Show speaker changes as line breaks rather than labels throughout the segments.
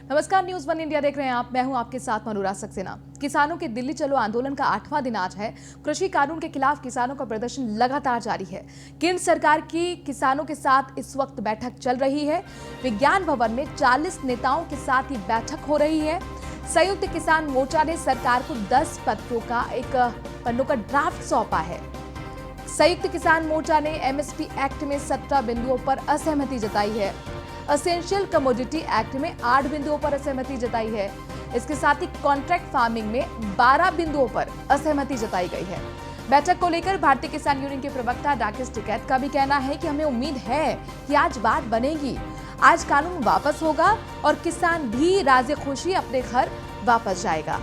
नमस्कार, news one India देख रहे हैं आप। मैं हूं आपके साथ अनुराग सक्सेना। किसानों के दिल्ली चलो आंदोलन का 8वां दिन आज है। कृषि कानून के खिलाफ किसानों का प्रदर्शन लगातार जारी है। केंद्र सरकार की किसानों के साथ इस वक्त बैठक चल रही है। विज्ञान भवन में 40 नेताओं के साथ ये बैठक हो रही है। संयुक्त किसान मोर्चा ने सरकार को 10 पन्नों का ड्राफ्ट सौंपा है। संयुक्त किसान मोर्चा ने एमएसपी एक्ट में 17 बिंदुओं पर असहमति जताई है। एसेंशियल कमोडिटी एक्ट में 8 बिंदुओं पर असहमति जताई है। इसके साथ ही कॉन्ट्रैक्ट फार्मिंग में 12 बिंदुओं पर असहमति जताई गई है। बैठक को लेकर भारतीय किसान यूनियन के प्रवक्ता राकेश टिकैत का भी कहना है कि हमें उम्मीद है कि आज बात बनेगी, आज कानून वापस होगा और किसान भी राज़े खुशी अपने घर वापस जाएगा।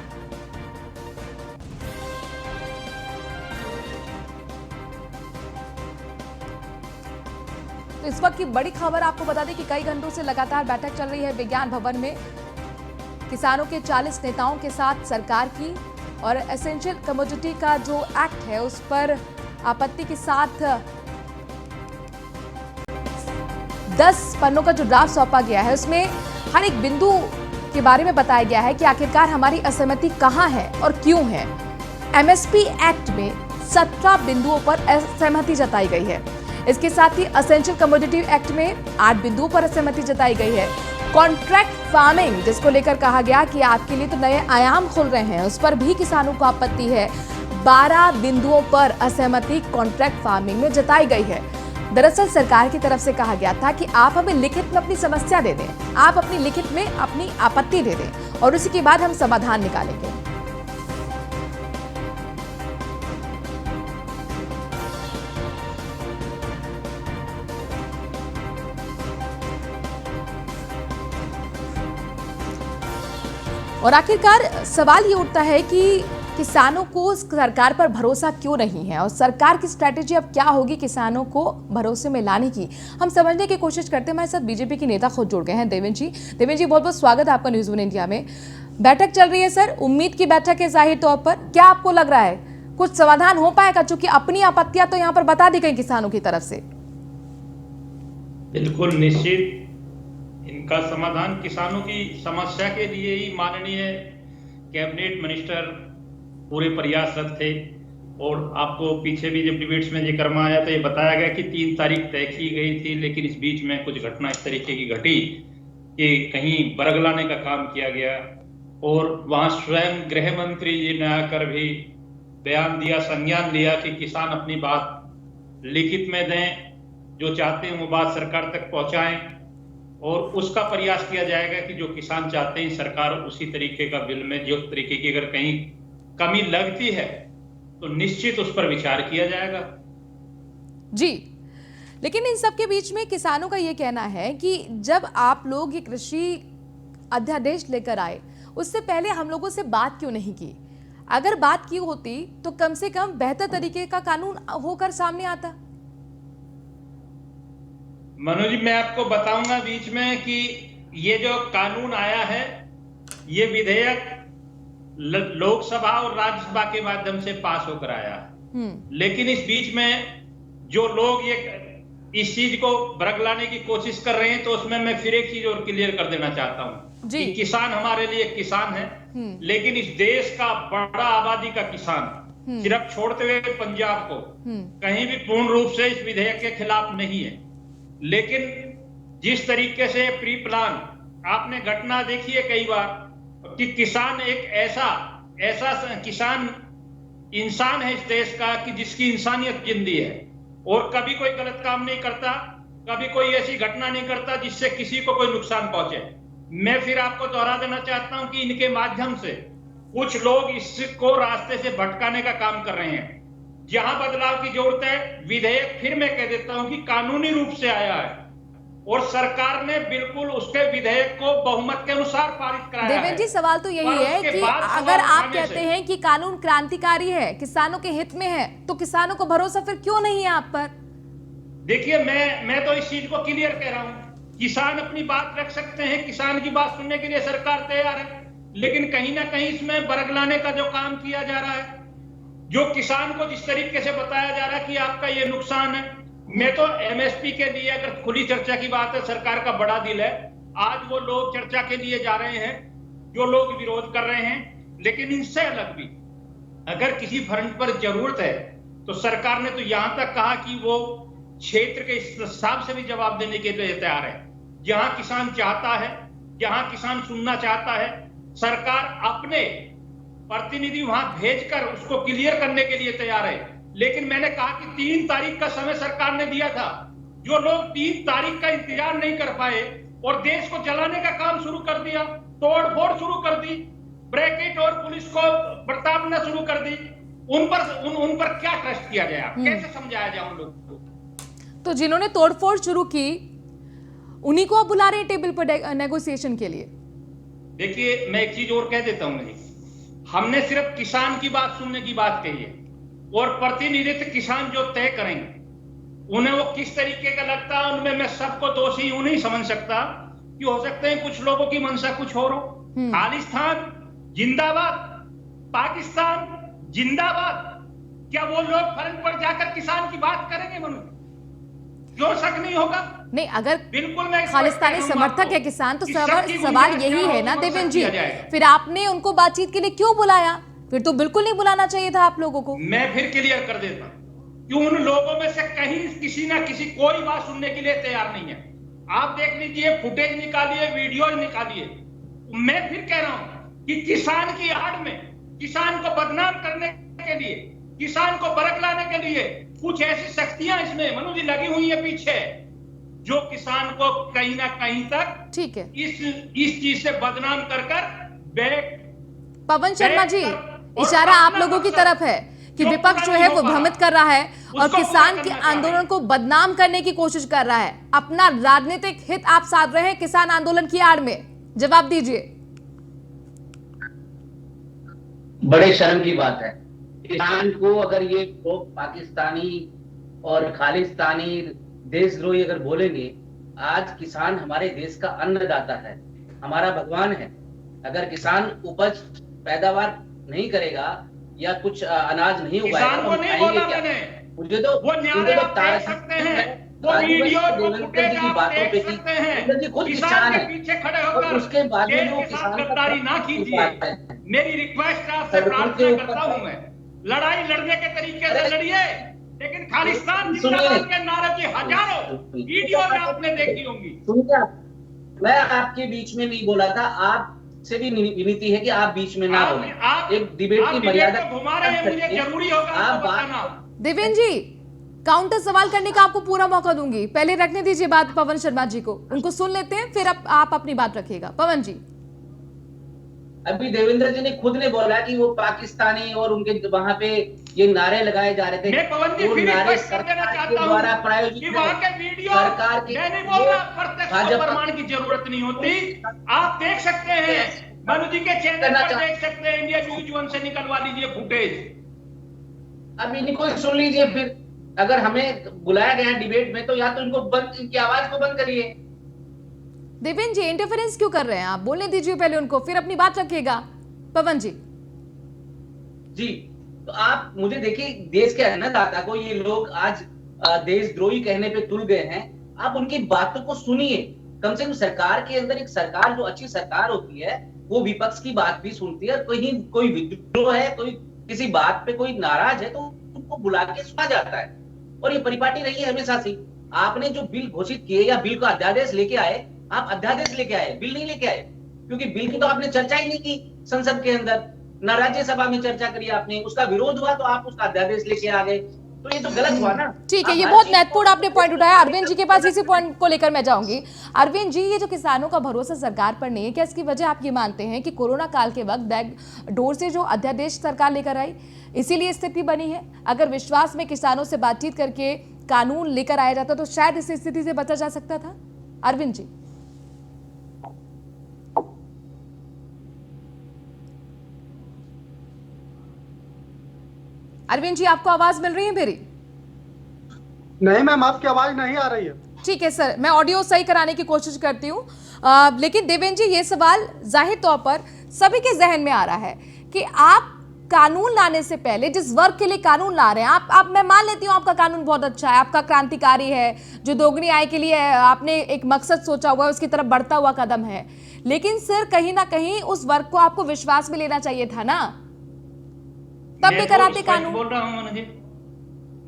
तो इस वक्त की बड़ी खबर आपको बता दें कि कई घंटों से लगातार बैठक चल रही है विज्ञान भवन में किसानों के 40 नेताओं के साथ सरकार की, और एसेंशियल कमोडिटी का जो एक्ट है उस पर आपत्ति के साथ 10 पन्नों का जो ड्राफ्ट सौंपा गया है उसमें हर एक बिंदु के बारे में बताया गया है कि आखिरकार हमारी असहमति कहां है और क्यों है। एमएसपी एक्ट में 17 बिंदुओं पर असहमति जताई गई है। इसके साथ ही एसेंशियल कमोडिटी एक्ट में 8 बिंदुओं पर असहमति जताई गई है। कॉन्ट्रैक्ट फार्मिंग जिसको लेकर कहा गया कि आपके लिए तो नए आयाम खुल रहे हैं, उस पर भी किसानों को आपत्ति है। 12 बिंदुओं पर असहमति कॉन्ट्रैक्ट फार्मिंग में जताई गई है। दरअसल सरकार की तरफ से कहा गया था कि आप हमें लिखित में अपनी समस्या दे दें, आप अपनी लिखित में अपनी आपत्ति दे दें और उसी के बाद हम समाधान निकालेंगे। और आखिरकार सवाल ये उठता है कि किसानों को सरकार पर भरोसा क्यों नहीं है और सरकार की स्ट्रैटेजी अब क्या होगी किसानों को भरोसे में लाने की, हम समझने की कोशिश करते हैं। हमारे साथ बीजेपी के नेता खुद जुड़ गए हैं, देवेंद्र जी बहुत बहुत स्वागत है आपका न्यूज वन इंडिया में। बैठक चल रही है सर, उम्मीद की बैठक है जाहिर तौर पर, क्या आपको लग रहा है कुछ समाधान हो पाएगा, चूंकि अपनी आपत्तियां तो यहाँ पर बता दी गई किसानों की तरफ से?
बिल्कुल निश्चित इनका समाधान किसानों की समस्या के लिए ही माननीय कैबिनेट मिनिस्टर पूरे प्रयासरत थे। और आपको पीछे भी जब डिबेट्स में जिक्र में आया तो ये बताया गया कि 3 तारीख तय की गई थी, लेकिन इस बीच में कुछ घटना इस तरीके की घटी कि कहीं बरगलाने का काम किया गया और वहां स्वयं गृह मंत्री जी ने आकर भी बयान दिया, संज्ञान लिया कि किसान अपनी बात लिखित में दें, जो चाहते हैं वो बात सरकार तक पहुंचाएं और उसका प्रयास किया जाएगा कि जो किसान चाहते हैं सरकार उसी तरीके का बिल में जो तरीके की अगर कहीं कमी लगती है तो निश्चित उस पर विचार किया जाएगा।
जी, लेकिन इन सब के बीच में किसानों का यह कहना है कि जब आप लोग ये कृषि अध्यादेश लेकर आए उससे पहले हम लोगों से बात क्यों नहीं की? अगर बात की होती तो कम से कम बेहतर तरीके का कानून होकर सामने आता।
मनोज जी, मैं आपको बताऊंगा बीच में कि ये जो कानून आया है ये विधेयक लोकसभा और राज्यसभा के माध्यम से पास होकर आया है, लेकिन इस बीच में जो लोग ये इस चीज को बरगलाने की कोशिश कर रहे हैं तो उसमें मैं फिर एक चीज और क्लियर कर देना चाहता हूं कि किसान हमारे लिए किसान है, लेकिन इस देश का बड़ा आबादी का किसान सिर्फ छोड़ते हुए पंजाब को कहीं भी पूर्ण रूप से इस विधेयक के खिलाफ नहीं है। लेकिन जिस तरीके से प्री प्लान आपने घटना देखी है कई बार कि किसान एक ऐसा किसान इंसान है इस देश का कि जिसकी इंसानियत जिंदी है और कभी कोई गलत काम नहीं करता, कभी कोई ऐसी घटना नहीं करता जिससे किसी को कोई नुकसान पहुंचे। मैं फिर आपको दोहरा देना चाहता हूं कि इनके माध्यम से कुछ लोग इसको रास्ते से भटकाने का काम कर रहे हैं। जहां बदलाव की जरूरत है, विधेयक फिर मैं कह देता हूं कि कानूनी रूप से आया है और सरकार ने बिल्कुल उसके विधेयक को बहुमत के अनुसार पारित कराया है।
देवेंद्र जी, सवाल तो यही है कि अगर आप कहते हैं कि कानून क्रांतिकारी है, किसानों के हित में है, तो किसानों को भरोसा फिर क्यों नहीं है आप पर?
देखिए, मैं तो इस चीज को क्लियर कह रहा हूं, किसान अपनी बात रख सकते हैं, किसान की बात सुनने के लिए सरकार तैयार है, लेकिन कहीं ना कहीं इसमें बरगलाने का जो काम किया जा रहा है, जो किसान को जिस तरीके से बताया जा रहा है कि आपका ये नुकसान है। मैं तो एमएसपी के लिए अगर खुली चर्चा की बात है, सरकार का बड़ा दिल है, आज वो लोग चर्चा के लिए जा रहे हैं, जो लोग विरोध कर रहे हैं। लेकिन इनसे अलग भी अगर किसी फ्रंट पर जरूरत है तो सरकार ने तो यहां तक कहा कि वो क्षेत्र के हिसाब से भी जवाब देने के लिए तैयार है। जहां किसान चाहता है, जहां किसान सुनना चाहता है, सरकार अपने प्रतिनिधि वहां भेजकर उसको क्लियर करने के लिए तैयार है। लेकिन मैंने कहा कि 3 तारीख का समय सरकार ने दिया था। जो लोग 3 तारीख का इंतजार नहीं कर पाए और देश को जलाने का काम शुरू कर दिया, तोड़ फोड़ शुरू कर दी, ब्रैकेट और पुलिस को बर्तावना शुरू कर दी, उन पर क्या ट्रस्ट किया जाए? कैसे समझाया जाए उन लोगों को?
तो जिन्होंने तोड़फोड़ शुरू की उन्हीं को आप बुला रहे हैं टेबल पर नेगोशिएशन के लिए?
देखिए, मैं एक चीज और कह देता हूं नहीं, हमने सिर्फ किसान की बात सुनने की बात कही है और प्रतिनिधित्व किसान जो तय करेंगे उन्हें वो किस तरीके का लगता है, उनमें मैं सबको दोषी यूं नहीं समझ सकता कि हो सकते हैं कुछ लोगों की मंशा कुछ और हो। खालिस्तान जिंदाबाद, पाकिस्तान जिंदाबाद। क्या वो लोग फ्रंट पर जाकर किसान की बात करेंगे? मनु, क्यों शक नहीं होगा?
नहीं, अगर
बिल्कुल मैं
खालिस्तानी समर्थक है किसान तो सवाल यही है ना देवेंद्र जी, फिर आपने उनको बातचीत के लिए क्यों बुलाया? फिर तो बिल्कुल नहीं बुलाना चाहिए था आप लोगों को।
मैं फिर क्लियर कर देता हूं कि उन लोगों में से कहीं किसी ना किसी कोई बात सुनने के लिए तैयार नहीं है। आप देख लीजिए, फुटेज निकालिए, वीडियो निकालिए। मैं फिर कह रहा हूं कि किसान की आड़ में, किसान को बदनाम करने के लिए, किसान को बरगलाने के लिए कुछ ऐसी शक्तियां इसमें मनु जी लगी हुई है पीछे, जो किसान को कहीं ना कहीं तक
ठीक है
इस चीज से बदनाम कर बैक।
पवन शर्मा जी, इशारा आप लोगों की तरफ है कि विपक्ष जो है वो भ्रमित कर रहा है और किसान के आंदोलन को बदनाम करने की कोशिश कर रहा है। अपना राजनीतिक हित आप साध रहे हैं किसान आंदोलन की आड़ में। जवाब दीजिए।
बड़े शर्म की बात है। किसान को अगर ये लोग पाकिस्तानी और खालिस्तानी देशद्रोही अगर बोलेंगे, आज किसान हमारे देश का अन्नदाता है, हमारा भगवान है। अगर किसान उपज पैदावार नहीं करेगा या कुछ अनाज नहीं उगाएगा तो हम खाएंगे क्या? मुझे तो
देख सकते हैं वो वीडियो
देवेंद्र जी की बातों पे की देवेंद्र जी खुद किसान है
पीछे खड़े होकर
उसके बाद में वो किसान
गद्दारी ना कीजिए। मेरी रिक्वेस्ट आपसे प्रार्थना करता हूं, मैं लड़ाई लड़ने के तरीके से लड़िए, लेकिन खालिस्तान जिंदाबाद के नारे की हजारों वीडियो आपने देखी होंगी।
सुनिए, मैं आपके बीच में नहीं बोला था, आप से भी विनती है कि आप बीच में ना बोलें। एक डिबेट की मर्यादा
घुमा रहे हैं, मुझे जरूरी होगा आपको बताना।
देवेंद्र जी, काउंटर सवाल करने का आपको पूरा मौका दूंगी, पहले रखने दीजिए बात पवन शर्मा जी को, उनको सुन लेते हैं, फिर आप अपनी बात रखिएगा। पवन जी,
अभी देवेंद्र जी ने खुद ने बोला कि वो पाकिस्तानी और उनके वहां पे ये नारे लगाए जा रहे थे।
मैं पवन जी फिर
नारे
कर देना चाहता हूं
द्वारा प्रायोजित
वहां के वीडियो
सरकार की
मैंने बोला प्रत्यक्ष प्रमाण की जरूरत नहीं होती। आप देख सकते हैं, मनु जी के चैनल पर देख सकते हैं, इंडिया न्यूज 1 से निकलवा लीजिए फुटेज।
अब इनको सुन लीजिए, फिर अगर हमें बुलाया गया डिबेट में तो या तो इनको बंद, इनकी आवाज को बंद करिए।
देवेंद्र जी, इंटरफेरेंस क्यों कर रहे हैं आप? बोलने दीजिए पहले उनको, फिर अपनी बात रखिएगा। पवन जी
तो आप मुझे देखिए, देश के अन्नदाता को ये लोग आज देशद्रोही कहने पे तुल गए हैं। आप उनकी बातों को सुनिए। कम से कम सरकार के अंदर एक सरकार जो अच्छी सरकार होती है वो विपक्ष की बात भी सुनती है। कहीं कोई विद्रोह है, कोई किसी बात पे कोई नाराज है तो उनको बुला के सुना जाता है, और ये परिपाटी रही है हमेशा से। आपने जो बिल घोषित किए या बिल को अध्यादेश लेके आए, आप अध्यादेश लेके आए, बिल नहीं लेके आए, क्योंकि बिल की तो आपने चर्चा ही नहीं की संसद के अंदर, ना राज्यसभा में चर्चा करी आपने, उसका विरोध हुआ तो आप उसका अध्यादेश लेके आ गए, तो ये तो गलत हुआ ना।
ठीक है, ये बहुत महत्वपूर्ण आपने पॉइंट उठाया। अरविंद जी के पास इसी पॉइंट को लेकर मैं जाऊंगी। अरविंद जी, ये जो किसानों का भरोसा सरकार पर नहीं है, क्या इसकी वजह आप ये मानते हैं कि कोरोना काल के वक्त बैक डोर से जो अध्यादेश सरकार लेकर आई इसीलिए स्थिति बनी है? अगर विश्वास में किसानों से बातचीत करके कानून लेकर आया जाता तो शायद इस स्थिति से बचा जा सकता था। अरविंद जी, अरविंद जी, आपको आवाज मिल रही है मेरी?
नहीं मैम, आपकी आवाज नहीं आ रही है।
ठीक है सर, मैं ऑडियो सही कराने की कोशिश करती हूँ। लेकिन देवेंद्र जी, ये सवाल जाहिर तौर पर सभी के जहन में आ रहा है कि आप कानून लाने से पहले, जिस वर्ग के लिए कानून ला रहे हैं आप मैं मान लेती हूँ आपका कानून बहुत अच्छा है, आपका क्रांतिकारी है, जो दोगुनी आय के लिए आपने एक मकसद सोचा हुआ है, उसकी तरफ बढ़ता हुआ कदम है। लेकिन सर कहीं ना कहीं उस वर्ग को आपको विश्वास में लेना चाहिए था ना, तब भी कराते कानून।
बोल रहा हूँ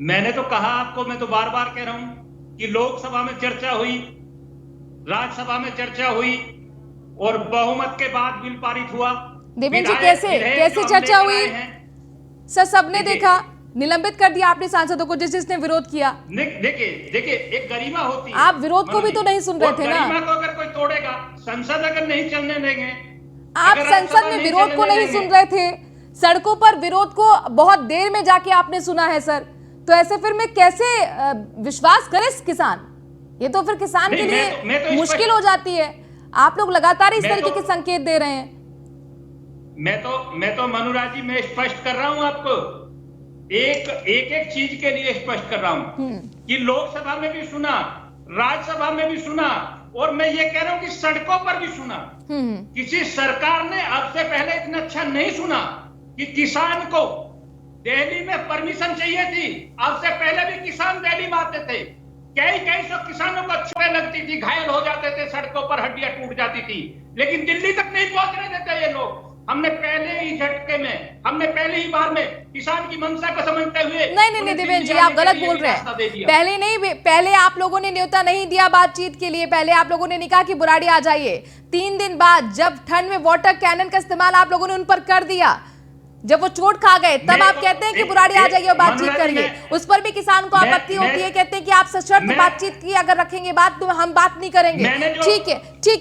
मैंने तो कहा आपको, मैं तो बार बार कह रहा हूँ कि लोकसभा में चर्चा हुई, राज्यसभा में चर्चा हुई और बहुमत के बाद बिल पारित हुआ।
देवेंद्र जी कैसे चर्चा हुई सर? सबने देखा, निलंबित कर दिया आपने सांसदों को जिसने विरोध किया।
देखिए एक गरिमा होती है,
आप विरोध को भी तो नहीं सुन रहे थे ना।
गरिमा को अगर कोई तोड़ेगा, संसद अगर नहीं चलने देंगे,
आप संसद में विरोध को नहीं सुन रहे थे, सड़कों पर विरोध को बहुत देर में जाके आपने सुना है सर, तो ऐसे फिर में कैसे विश्वास करे किसान? ये तो फिर किसान के लिए मुश्किल हो जाती है। आप लोग लगातार इस तरीके के संकेत दे रहे हैं।
मैं तो मनुराज जी मैं स्पष्ट कर रहा हूं आपको, एक चीज के लिए स्पष्ट कर रहा हूं कि लोकसभा में भी सुना, राज्यसभा में भी सुना, और मैं ये कह रहा हूं कि सड़कों पर भी सुना। किसी सरकार ने अब से पहले इतना अच्छा नहीं सुना कि किसान को दिल्ली में परमिशन चाहिए थी। अब से पहले भी किसान दिल्ली में आते थे, कई सौ किसानों को चोटें लगती थी, घायल हो जाते थे, सड़कों पर हड्डियां टूट जाती थी, लेकिन दिल्ली तक नहीं पहुंचने देते ये लोग। हमने पहले ही झटके में, हमने पहले ही बार में किसान की मंशा को समझते हुए
नहीं देवेंद्र जी, आप गलत बोल रहे हैं। पहले आप लोगों ने न्योता नहीं दिया बातचीत के लिए, पहले आप लोगों ने नहीं कहा कि बुराड़ी आ जाइए। 3 दिन बाद जब ठंड में वाटर कैनन का इस्तेमाल आप लोगों ने उन पर कर दिया, जब वो चोट खा गए, तब आप कहते हैं कि बुराड़ी आ जाइए और बातचीत करिए। उस पर भी किसान को आपत्ति होती है, कहते हैं कि आप सशर्त बातचीत की अगर रखेंगे बात तो हम बात नहीं करेंगे। ठीक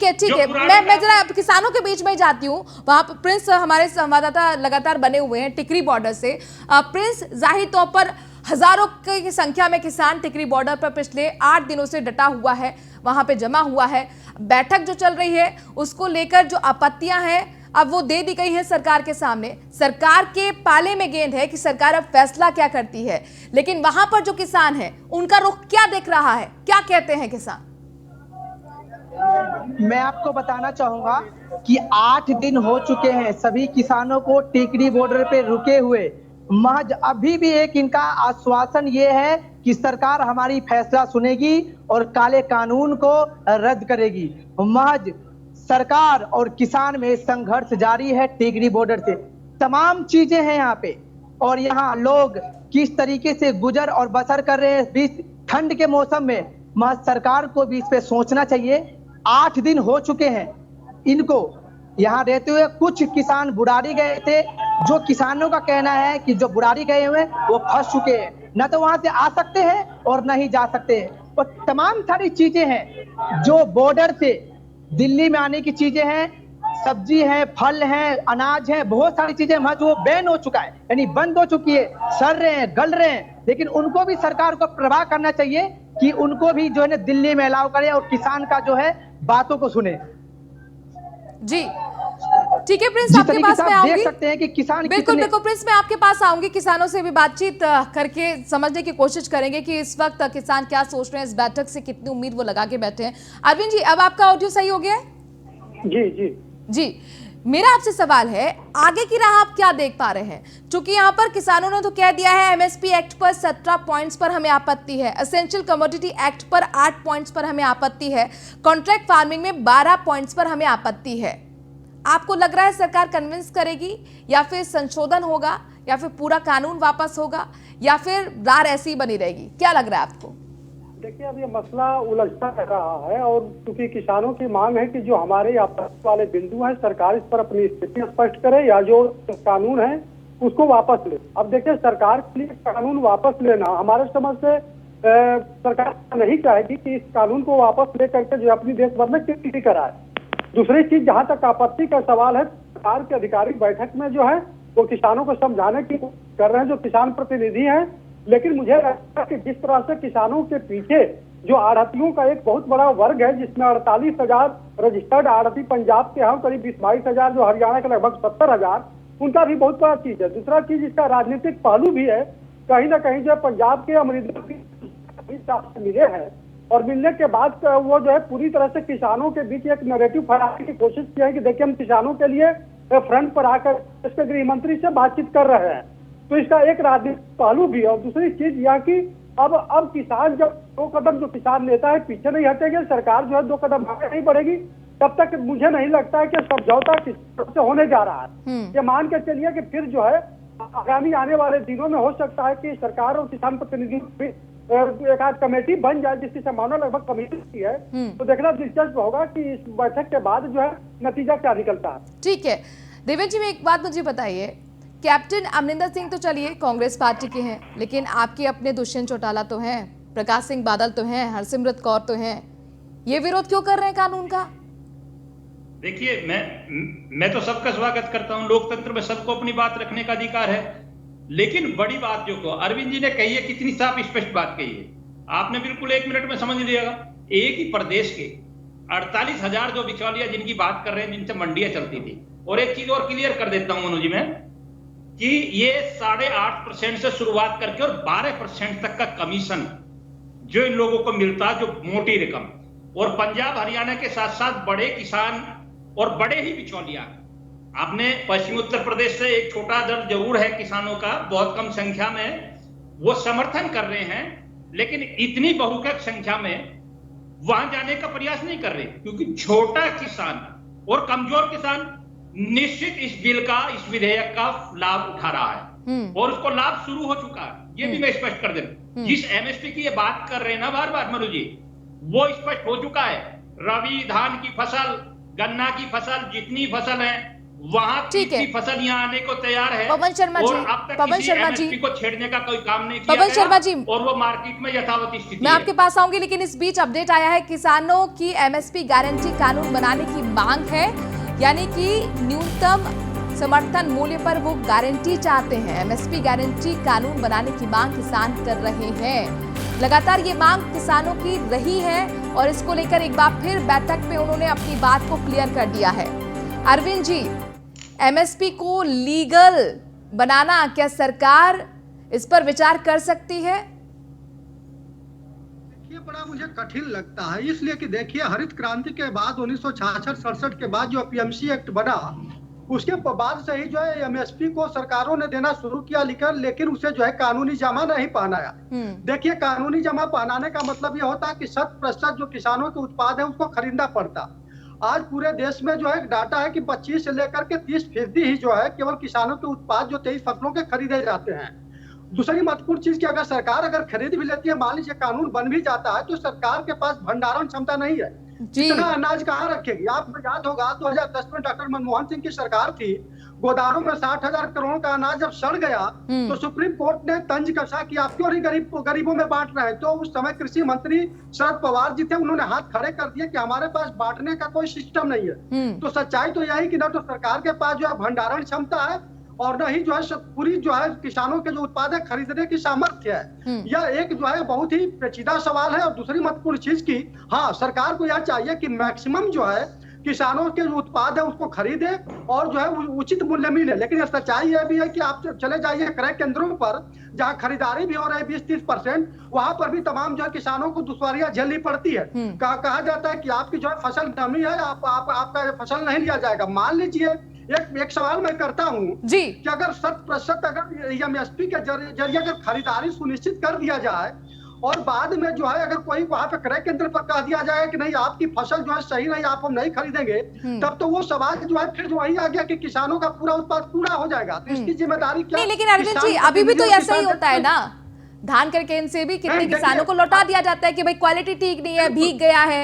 है, मैं जरा किसानों के बीच में जाती हूँ। वहां पर प्रिंस हमारे संवाददाता लगातार बने हुए हैं टिकरी बॉर्डर से। प्रिंस, जाहिर तौर पर हजारों की संख्या में किसान टिकरी बॉर्डर पर पिछले 8 दिनों से डटा हुआ है, वहां पे जमा हुआ है। बैठक जो चल रही है उसको लेकर जो आपत्तियां हैं अब वो दे दी गई है सरकार के सामने। सरकार के पाले में गेंद है कि सरकार अब फैसला क्या करती है, लेकिन वहां पर जो किसान है उनका रुख क्या दिख रहा है, क्या कहते हैं किसान?
मैं आपको बताना चाहूंगा कि 8 दिन हो चुके हैं सभी किसानों को टिकरी बॉर्डर पे रुके हुए। महज अभी भी एक इनका आश्वासन ये है कि सरकार हमारी फैसला सुनेगी और काले कानून को रद्द करेगी। महज सरकार और किसान में संघर्ष जारी है टिकरी बॉर्डर से। तमाम चीजें हैं यहाँ पे, और यहाँ लोग किस तरीके से गुजर और बसर कर रहे हैं बीच ठंड के मौसम में, महज सरकार को भी इस पे सोचना चाहिए। 8 दिन हो चुके हैं इनको यहाँ रहते हुए। कुछ किसान बुराड़ी गए थे, जो किसानों का कहना है कि जो बुराड़ी गए हुए वो फंस चुके हैं, न तो वहां से आ सकते हैं और न ही जा सकते हैं। और तमाम सारी चीजें हैं जो बॉर्डर से दिल्ली में आने की चीजें हैं, सब्जी है, फल है, अनाज है, बहुत सारी चीजें महज वो बैन हो चुका है, यानी बंद हो चुकी है, सड़ रहे हैं, गल रहे हैं। लेकिन उनको भी सरकार को प्रभाव करना चाहिए कि उनको भी जो है ना दिल्ली में अलाउ करे और किसान का जो है बातों को सुने।
जी ठीक है प्रिंस, आपके पास मैं आऊंगी।
देख सकते हैं कि किसान
बिल्कुल प्रिंस, मैं आपके पास आऊंगी, किसानों से भी बातचीत करके समझने की कोशिश करेंगे कि इस वक्त किसान क्या सोच रहे हैं, इस बैठक से कितनी उम्मीद वो लगा के बैठे हैं। अरविंद जी, अब आपका ऑडियो सही हो गया है? जी मेरा आपसे सवाल है, आगे की राह आप क्या देख पा रहे हैं? क्योंकि यहाँ पर किसानों ने तो कह दिया है एमएसपी एक्ट पर 17 पॉइंट्स पर हमें आपत्ति है, एसेंशियल कमोडिटी एक्ट पर 8 पॉइंट्स पर हमें आपत्ति है, कॉन्ट्रैक्ट फार्मिंग में 12 पॉइंट्स पर हमें आपत्ति है। आपको लग रहा है सरकार कन्विंस करेगी, या फिर संशोधन होगा, या फिर पूरा कानून वापस होगा, या फिर रार ऐसी ही बनी रहेगी? क्या लग रहा है आपको?
देखिए, अब ये मसला उलझता रह रहा है, और क्योंकि किसानों की मांग है कि जो हमारे आपत्ति वाले बिंदु हैं सरकार इस पर अपनी स्थिति स्पष्ट करे, या जो कानून है उसको वापस ले। अब देखिए, सरकार के लिए कानून वापस लेना हमारे समझ से सरकार नहीं चाहेगी कि इस कानून को वापस ले करके जो अपनी देश भर में स्थिति कराए। दूसरी चीज, जहाँ तक आपत्ति का सवाल है, सरकार के अधिकारी बैठक में जो है वो किसानों को समझाने की कर रहे हैं, जो किसान प्रतिनिधि हैं। लेकिन मुझे लगता है कि जिस तरह से किसानों के पीछे जो आढ़तियों का एक बहुत बड़ा वर्ग है, जिसमें 48,000 रजिस्टर्ड आढ़ती पंजाब के हैं, करीब 22,000 जो हरियाणा के लगभग 70,000, उनका भी बहुत बड़ा चीज है। दूसरा चीज, इसका राजनीतिक पहलू भी है। कहीं ना कहीं जो पंजाब के अमरीदों मिले हैं, और मिलने के बाद वो जो है पूरी तरह से किसानों के बीच एक नैरेटिव फैलाने की कोशिश की है कि देखिए हम किसानों के लिए फ्रंट पर आकर इसके गृह मंत्री से बातचीत कर रहे हैं। तो इसका एक राजनीतिक पहलू भी है। और दूसरी चीज यह कि अब किसान जब 2 कदम जो किसान नेता है पीछे नहीं हटेंगे, सरकार जो है 2 कदम आगे नहीं बढ़ेगी, तब तक मुझे नहीं लगता है कि समझौता किसान से होने जा रहा है। ये मान के चलिए कि फिर जो है आगामी आने वाले दिनों में हो सकता है कि सरकार और किसान प्रतिनिधियों एक आध कमेटी बन जाए, जिसकी संभावना लगभग कमेटी की है। तो देखना दिलचस्प होगा कि इस बैठक के बाद जो है नतीजा क्या निकलता है।
ठीक है देवेंद्र जी, में एक बात मुझे बताइए, कैप्टन अमरिंदर सिंह तो चलिए कांग्रेस पार्टी के हैं, लेकिन आपके अपने दुष्यंत चौटाला तो हैं, प्रकाश सिंह बादल तो हैं, हरसिमरत कौर तो हैं, ये विरोध क्यों कर रहे हैं कानून का?
देखिए, मैं तो सबका स्वागत करता हूं, लोकतंत्र में सबको अपनी बात रखने का अधिकार है। लेकिन बड़ी बात जो अरविंद जी ने कही है, कितनी साफ स्पष्ट बात कही है, आपने बिल्कुल 1 मिनट में समझ लिएगा। एक ही प्रदेश के 48,000 जो बिचौलिया जिनकी बात कर रहे हैं, जिनसे मंडियां चलती थी। और एक चीज और क्लियर कर देता हूं मनोज जी में, कि ये 8.5% से शुरुआत करके और 12% तक का कमीशन जो इन लोगों को मिलता है, जो मोटी रकम, और पंजाब हरियाणा के साथ साथ बड़े किसान और बड़े ही बिचौलिया, आपने पश्चिमी उत्तर प्रदेश से एक छोटा दल जरूर है किसानों का, बहुत कम संख्या में वो समर्थन कर रहे हैं, लेकिन इतनी बहुसंख्यक संख्या में वहां जाने का प्रयास नहीं कर रहे, क्योंकि छोटा किसान और कमजोर किसान निश्चित इस बिल का, इस विधेयक का लाभ उठा रहा है और उसको लाभ शुरू हो चुका है। ये भी मैं स्पष्ट कर दूं, जिस एमएसपी की ये बात कर रहे हैं ना बार बार मनोज जी, वो स्पष्ट हो चुका है। रबी धान की फसल, गन्ना की फसल, जितनी फसल है वहां की फसल यहाँ आने को तैयार है।
पवन शर्मा जी,
अब तक किसी एमएसपी को छेड़ने का कोई काम नहीं किया
पवन शर्मा जी,
और वो मार्केट में यथावत स्थिति
मैं आपके पास आऊंगी, लेकिन इस बीच अपडेट आया है, किसानों की एमएसपी गारंटी कानून बनाने की मांग है, यानी कि न्यूनतम समर्थन मूल्य पर वो गारंटी चाहते हैं। एमएसपी गारंटी कानून बनाने की मांग किसान कर रहे हैं। लगातार ये मांग किसानों की रही है और इसको लेकर एक बार फिर बैठक में उन्होंने अपनी बात को क्लियर कर दिया है। अरविंद जी, एमएसपी को लीगल बनाना, क्या सरकार इस पर विचार कर सकती है?
ये बड़ा मुझे कठिन लगता है, इसलिए कि देखिए, हरित क्रांति के बाद 1966-67 के बाद जो पीएमसी एक्ट बना, उसके बाद से ही जो है एमएसपी को सरकारों ने देना शुरू किया लिखकर, लेकिन उसे जो है कानूनी जमा नहीं पहनाया। देखिए, कानूनी जमा पहनाने का मतलब यह होता है कि 100% जो किसानों के उत्पाद है उसको खरीदना पड़ता। आज पूरे देश में जो है डाटा है कि 25 से लेकर के 30% ही जो है केवल किसानों के उत्पाद जो 23 फसलों के खरीदे जाते हैं। दूसरी महत्वपूर्ण चीज की, अगर सरकार खरीद भी लेती है, मान लीजिए कानून बन भी जाता है, तो सरकार के पास भंडारण क्षमता नहीं है। इतना अनाज कहाँ रखेगी? आपको याद होगा 2010 में डॉक्टर मनमोहन सिंह की सरकार थी, गोदामों में 60,000 करोड़ का अनाज जब सड़ गया तो सुप्रीम कोर्ट ने तंज कसा कि आप क्यों नहीं गरीबों में बांट रहे हैं। तो उस समय कृषि मंत्री शरद पवार जी थे, उन्होंने हाथ खड़े कर दिए कि हमारे पास बांटने का कोई सिस्टम नहीं है। तो सच्चाई तो यही कि ना तो सरकार के पास जो है भंडारण क्षमता है और न ही जो है पूरी जो है किसानों के जो उत्पाद है खरीदने की सामर्थ्य है। यह एक जो है बहुत ही पेचीदा सवाल है। और दूसरी महत्वपूर्ण चीज की, हाँ, सरकार को यह चाहिए कि मैक्सिमम जो है किसानों के जो उत्पाद है उसको खरीदे और जो है उचित मूल्य मिले। लेकिन सच्चाई यह भी है कि आप चले जाइए क्रय केंद्रों पर जहाँ खरीदारी भी हो रही है 20-30%, वहां पर भी तमाम जो है किसानों को दुश्वारियां झेलनी पड़ती है। कहा जाता है कि आपकी जो है फसल नमी है, आपका फसल नहीं लिया जाएगा। मान लीजिए, एक सवाल मैं करता हूं कि अगर 100% अगर एमएसपी के जरिए अगर खरीदारी सुनिश्चित कर दिया जाए और बाद में जो है अगर कोई वहां पे क्रय केंद्र पर कह दिया जाए कि नहीं आपकी फसल जो है सही नहीं, आप हम नहीं खरीदेंगे, तब तो वो सवाल जो है फिर जो वही आ गया कि किसानों का पूरा उत्पाद पूरा हो जाएगा। तो इसकी जिम्मेदारी क्या?
नहीं, लेकिन अरविंद जी, अभी भी तो ऐसा ही होता है ना, धान के केंद्र से भी कितने किसानों को लौटा दिया जाता है कि भाई क्वालिटी ठीक नहीं है, भीग गया है।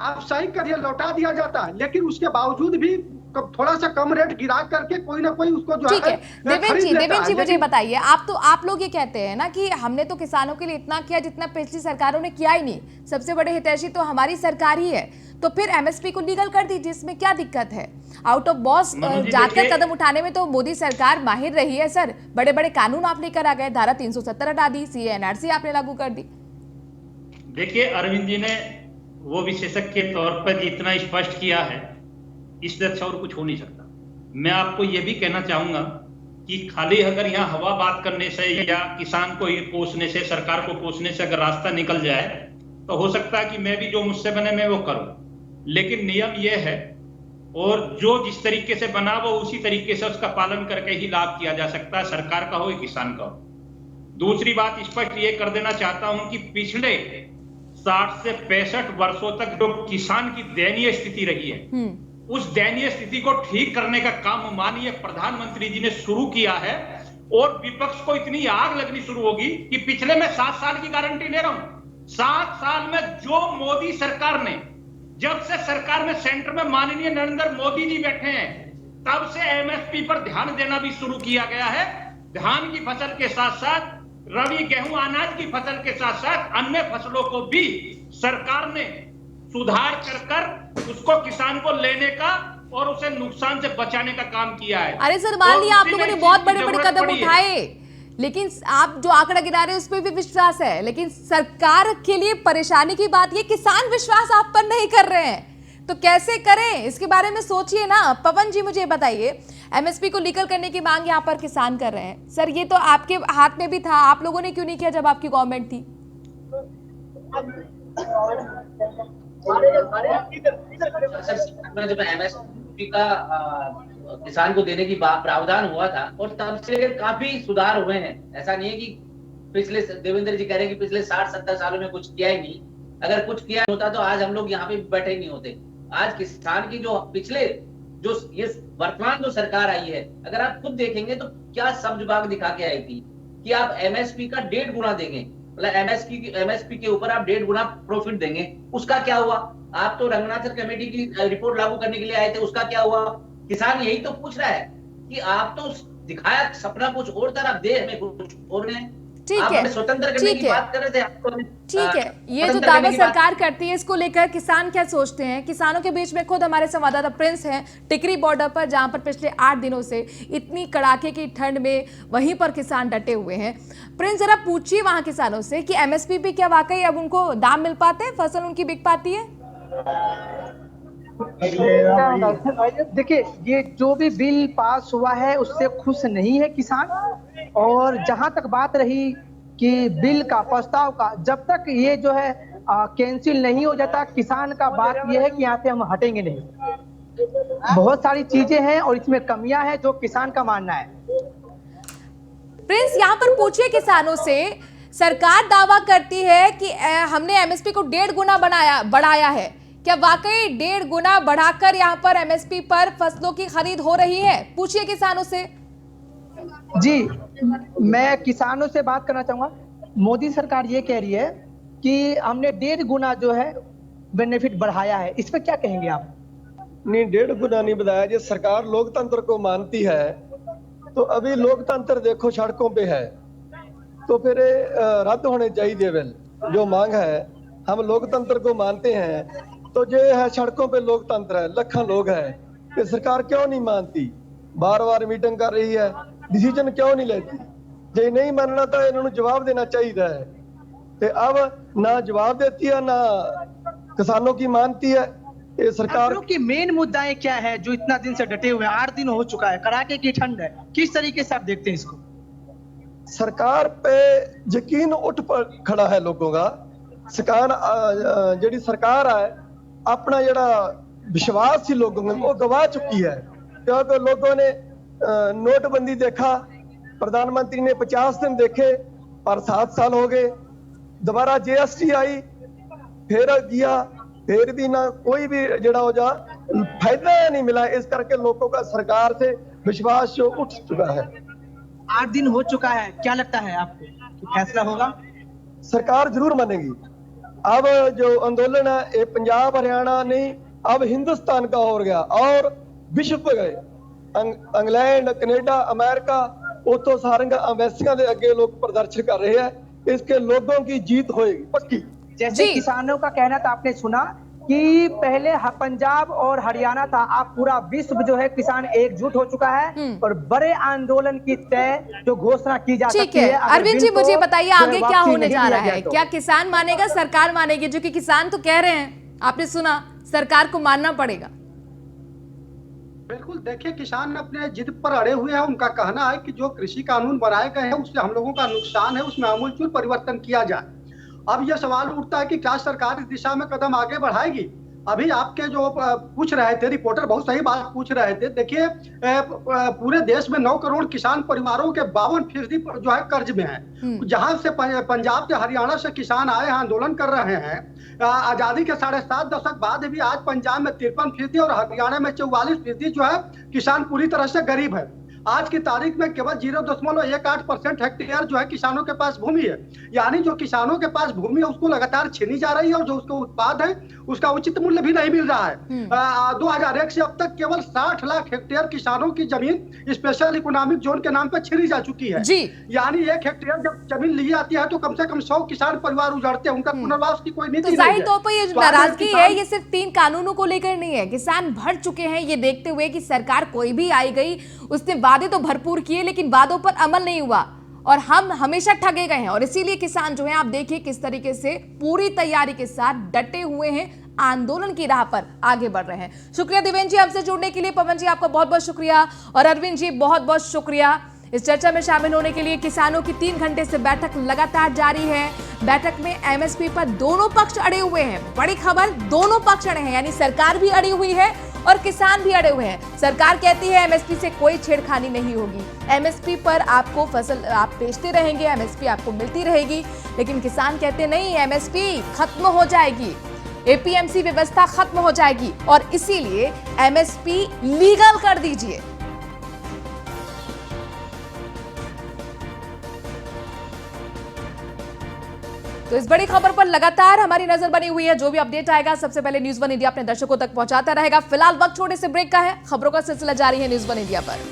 आप सही करिए, लौटा दिया जाता है, लेकिन उसके बावजूद भी थोड़ा सा कम रेट गिरा करके कोई ना कोई उसको जो
ठीक है। देवेंद्र जी मुझे बताइए, आप लोग ये कहते हैं ना कि हमने तो किसानों के लिए इतना किया जितना पिछली सरकारों ने किया ही नहीं, सबसे बड़े हितैषी तो हमारी सरकार ही है, तो फिर एमएसपी को लीगल कर दीजिए, इसमें क्या दिक्कत है? आउट ऑफ बॉक्स जाकर कदम उठाने में तो मोदी सरकार माहिर रही है सर। बड़े बड़े कानून आप लेकर आ गए, धारा 370 हटा दी, सीए एनआरसी आपने लागू कर दी।
देखिए, अरविंद जी ने वो विशेषज्ञ के तौर पर जितना स्पष्ट किया है, इससे अच्छा और कुछ हो नहीं सकता। मैं आपको यह भी कहना चाहूंगा कि खाली अगर यहाँ हवा बात करने से या किसान को ही कोसने से, सरकार को कोसने से अगर रास्ता निकल जाए तो हो सकता है कि मैं भी जो मुझसे बने मैं वो करूं। लेकिन नियम यह है और जो जिस तरीके से बना वो उसी तरीके से उसका पालन करके ही लाभ किया जा सकता है, सरकार का हो या किसान का हो। दूसरी बात स्पष्ट ये कर देना चाहता हूं कि पिछले 60 से 65 वर्षों तक जो किसान की दयनीय स्थिति रही है, उस दयनीय स्थिति को ठीक करने का काम माननीय प्रधानमंत्री जी ने शुरू किया है। और विपक्ष को इतनी आग लगनी शुरू होगी कि पिछले मैं 7 साल की गारंटी ले रहा हूं, 7 साल में जो मोदी सरकार ने, जब से सरकार में सेंटर में माननीय नरेंद्र मोदी जी बैठे हैं, तब से एमएसपी पर ध्यान देना भी शुरू किया गया है। धान की फसल के साथ साथ रबी गेहूं अनाज की फसल के साथ साथ अन्य फसलों को भी सरकार ने सुधार कर उसको किसान को लेने का और उसे नुकसान से बचाने का काम किया है।
अरे सर, मान लिया आप लोगों ने बहुत बड़े बड़े कदम उठाए, लेकिन आप जो आंकड़ा गिरा रहे हैं उस पर भी विश्वास है, लेकिन सरकार के लिए परेशानी की बात ये किसान विश्वास आप पर नहीं कर रहे हैं, तो कैसे करें? इसके बारे में सोचिए ना। पवन जी मुझे बताइए, एमएसपी को लीगल करने की मांग यहाँ पर किसान कर रहे हैं। सर ये तो आपके हाथ में भी था, आप लोगों ने क्यों नहीं किया जब आपकी गवर्नमेंट थी?
जब एमएसपी का किसान को देने की प्रावधान हुआ था और तब से काफी सुधार हुए हैं। ऐसा नहीं है कि पिछले, देवेंद्र जी कह रहे हैं कि पिछले 60-70 सालों में कुछ किया ही नहीं। अगर कुछ किया होता तो आज हम लोग यहाँ पे बैठे ही नहीं होते। आज किसान की जो पिछले जो ये वर्तमान जो सरकार आई है, अगर आप खुद देखेंगे तो क्या सब्ज-बाग दिखा के आई थी कि आप एमएसपी का 1.5 गुना देंगे, मतलब एमएसपी के ऊपर आप 1.5 गुना प्रॉफिट देंगे। उसका क्या हुआ? आप तो रंगनाथन कमेटी की रिपोर्ट लागू करने के लिए आए थे, उसका क्या हुआ? किसान यही तो पूछ रहा है कि आप तो दिखाया सपना कुछ और था, आप दे हमें कुछ और है।
ठीक है,
स्वतंत्र करने की बात कर रहे थे आपको।
ठीक है, ये जो दावा सरकार करती है इसको लेकर किसान क्या सोचते हैं? किसानों के बीच में खुद हमारे संवाददाता प्रिंस हैं टिकरी बॉर्डर पर, जहां पर पिछले 8 दिनों से इतनी कड़ाके की ठंड में वहीं पर किसान डटे हुए हैं। प्रिंस, जरा पूछिए वहां किसानों से कि एमएसपी पे क्या वाकई अब उनको दाम मिल पाते हैं, फसल उनकी बिक पाती है?
देखिए, ये जो भी बिल पास हुआ है उससे खुश नहीं है किसान। और जहां तक बात रही कि बिल का प्रस्ताव का, जब तक ये जो है कैंसिल नहीं हो जाता, किसान का बात ये है कि यहाँ से हम हटेंगे नहीं। बहुत सारी चीजें हैं और इसमें कमियां हैं जो किसान का मानना है।
प्रिंस, यहाँ पर पूछिए किसानों से, सरकार दावा करती है कि हमने एमएसपी को 1.5 गुना बढ़ाया है, क्या वाकई 1.5 गुना बढ़ाकर यहाँ पर एमएसपी पर फसलों की खरीद हो रही है? पूछिए किसानों से।
जी, मैं किसानों से बात करना चाहूंगा। मोदी सरकार ये कह रही है कि हमने 1.5 गुना जो है बेनिफिट बढ़ाया है, इस पर क्या कहेंगे आप?
नहीं, 1.5 गुना नहीं बढ़ाया। जो सरकार लोकतंत्र को मानती है तो अभी लोकतंत्र देखो सड़कों पे है, तो फिर रद्द होने चाहिए बिल। जो मांग है, हम लोकतंत्र को मानते हैं, तो जो है सड़कों पे लोकतंत्र है, लाखों लोग हैं, कि सरकार क्यों नहीं मानती? बार बार मीटिंग कर रही है, डिसीजन क्यों नहीं लेती? जे नहीं मानना तो इन्होंने जवाब देना चाहिए है, तो अब ना जवाब देती है ना किसानों की मानती है ये सरकार।
की मेन मुद्दाएं क्या है जो इतना दिन से डटे हुए हैं? 8 दिन हो चुका है, कड़ाके की ठंड है, किस तरीके से आप देखते हैं इसको?
सरकार पे यकीन उठ पर खड़ा है लोगों का। जी सरकार है, अपना जरा विश्वास ही लोगों में वो गवा चुकी है, क्योंकि लोगों ने नोटबंदी देखा, प्रधानमंत्री ने 50 दिन देखे, पर 7 साल हो गए। दोबारा जीएसटी आई, फिर किया, फिर भी ना कोई भी जड़ा हो जा फायदा नहीं मिला। इस करके लोगों का सरकार से विश्वास जो उठ चुका है।
8 दिन हो चुका है, क्या लगता है आपको कि फैसला होगा?
सरकार जरूर मानेगी। अब जो आंदोलन है ये पंजाब हरियाणा नहीं, अब हिंदुस्तान का हो गया और विश्व पे गए। इंग्लैंड, कनेडा, अमेरिका, उतो सारे एम्बेसियां के अगे लोग प्रदर्शन कर रहे हैं। इसके लोगों की जीत होएगी पक्की।
जैसे किसानों का कहना था, आपने सुना कि पहले पंजाब और हरियाणा था, अब पूरा विश्व जो है किसान एकजुट हो चुका है और बड़े आंदोलन की तय जो घोषणा की जा सकती है।
अरविंद जी, मुझे बताइए आगे क्या होने जा रहा है? क्या किसान मानेगा, सरकार मानेगी? जो कि किसान तो कह रहे हैं, आपने सुना, सरकार को मानना पड़ेगा।
बिल्कुल, देखिए किसान अपने जिद पर अड़े हुए हैं। उनका कहना है कि जो कृषि कानून बनाए गए हैं उससे हम लोगों का नुकसान है, उसमें आमूलचूल परिवर्तन किया जाए। अब यह सवाल उठता है कि क्या सरकार इस दिशा में कदम आगे बढ़ाएगी? अभी आपके जो पूछ रहे थे रिपोर्टर बहुत सही बात पूछ रहे थे। देखिए पूरे देश में 9 करोड़ किसान परिवारों के 52% जो है कर्ज में है। जहां से पंजाब से हरियाणा से किसान आए हैं, आंदोलन कर रहे हैं। आजादी के 7.5 दशक बाद भी आज पंजाब में 53% और हरियाणा में 44% जो है किसान पूरी तरह से गरीब है। आज की तारीख में केवल 0.18% हेक्टेयर जो है किसानों के पास भूमि है। यानी जो किसानों के पास भूमि है उसको लगातार छीनी जा रही है और जो उसका उत्पाद है उसका उचित मूल्य भी नहीं मिल रहा है। 2001 से अब तक केवल 60 लाख हेक्टेयर किसानों की जमीन स्पेशल इकोनॉमिक जोन के नाम पर छीनी जा चुकी है
जी।
यानी 1 हेक्टेयर जब जमीन ली जाती है तो कम से कम 100 किसान परिवार उजड़ते हैं, उनका पुनर्वास की कोई नीति
तो
नहीं
जाहिर
है।
तौर पर ये जो नाराजगी है ये सिर्फ 3 कानूनों को लेकर नहीं है। किसान भर चुके हैं ये देखते हुए कि सरकार कोई भी आई गई उसने वादे तो भरपूर किए लेकिन वादों पर अमल नहीं हुआ और हम हमेशा ठगे गए हैं। और इसीलिए किसान जो है आप देखिए किस तरीके से पूरी तैयारी के साथ डटे हुए हैं, आंदोलन की राह पर आगे बढ़ रहे हैं। शुक्रिया देवेंद्र जी हमसे जुड़ने के लिए। पवन जी आपका बहुत बहुत शुक्रिया और अरविंद जी बहुत बहुत शुक्रिया इस चर्चा में शामिल होने के लिए। किसानों की 3 घंटे से बैठक लगातार जारी है। बैठक में एमएसपी पर दोनों पक्ष अड़े हुए हैं। बड़ी खबर, दोनों पक्ष अड़े हैं, यानी सरकार भी अड़ी हुई है और किसान भी अड़े हुए हैं। सरकार कहती है एमएसपी से कोई छेड़खानी नहीं होगी, एमएसपी पर आपको फसल आप बेचते रहेंगे, एमएसपी आपको मिलती रहेगी। लेकिन किसान कहते नहीं, एमएसपी खत्म हो जाएगी, एपीएमसी व्यवस्था खत्म हो जाएगी और इसीलिए एमएसपी लीगल कर दीजिए। तो इस बड़ी खबर पर लगातार हमारी नजर बनी हुई है। जो भी अपडेट आएगा सबसे पहले न्यूज़ वन इंडिया अपने दर्शकों तक पहुंचाता रहेगा। फिलहाल वक्त छोटे से ब्रेक का है, खबरों का सिलसिला जारी है न्यूज़ वन इंडिया पर।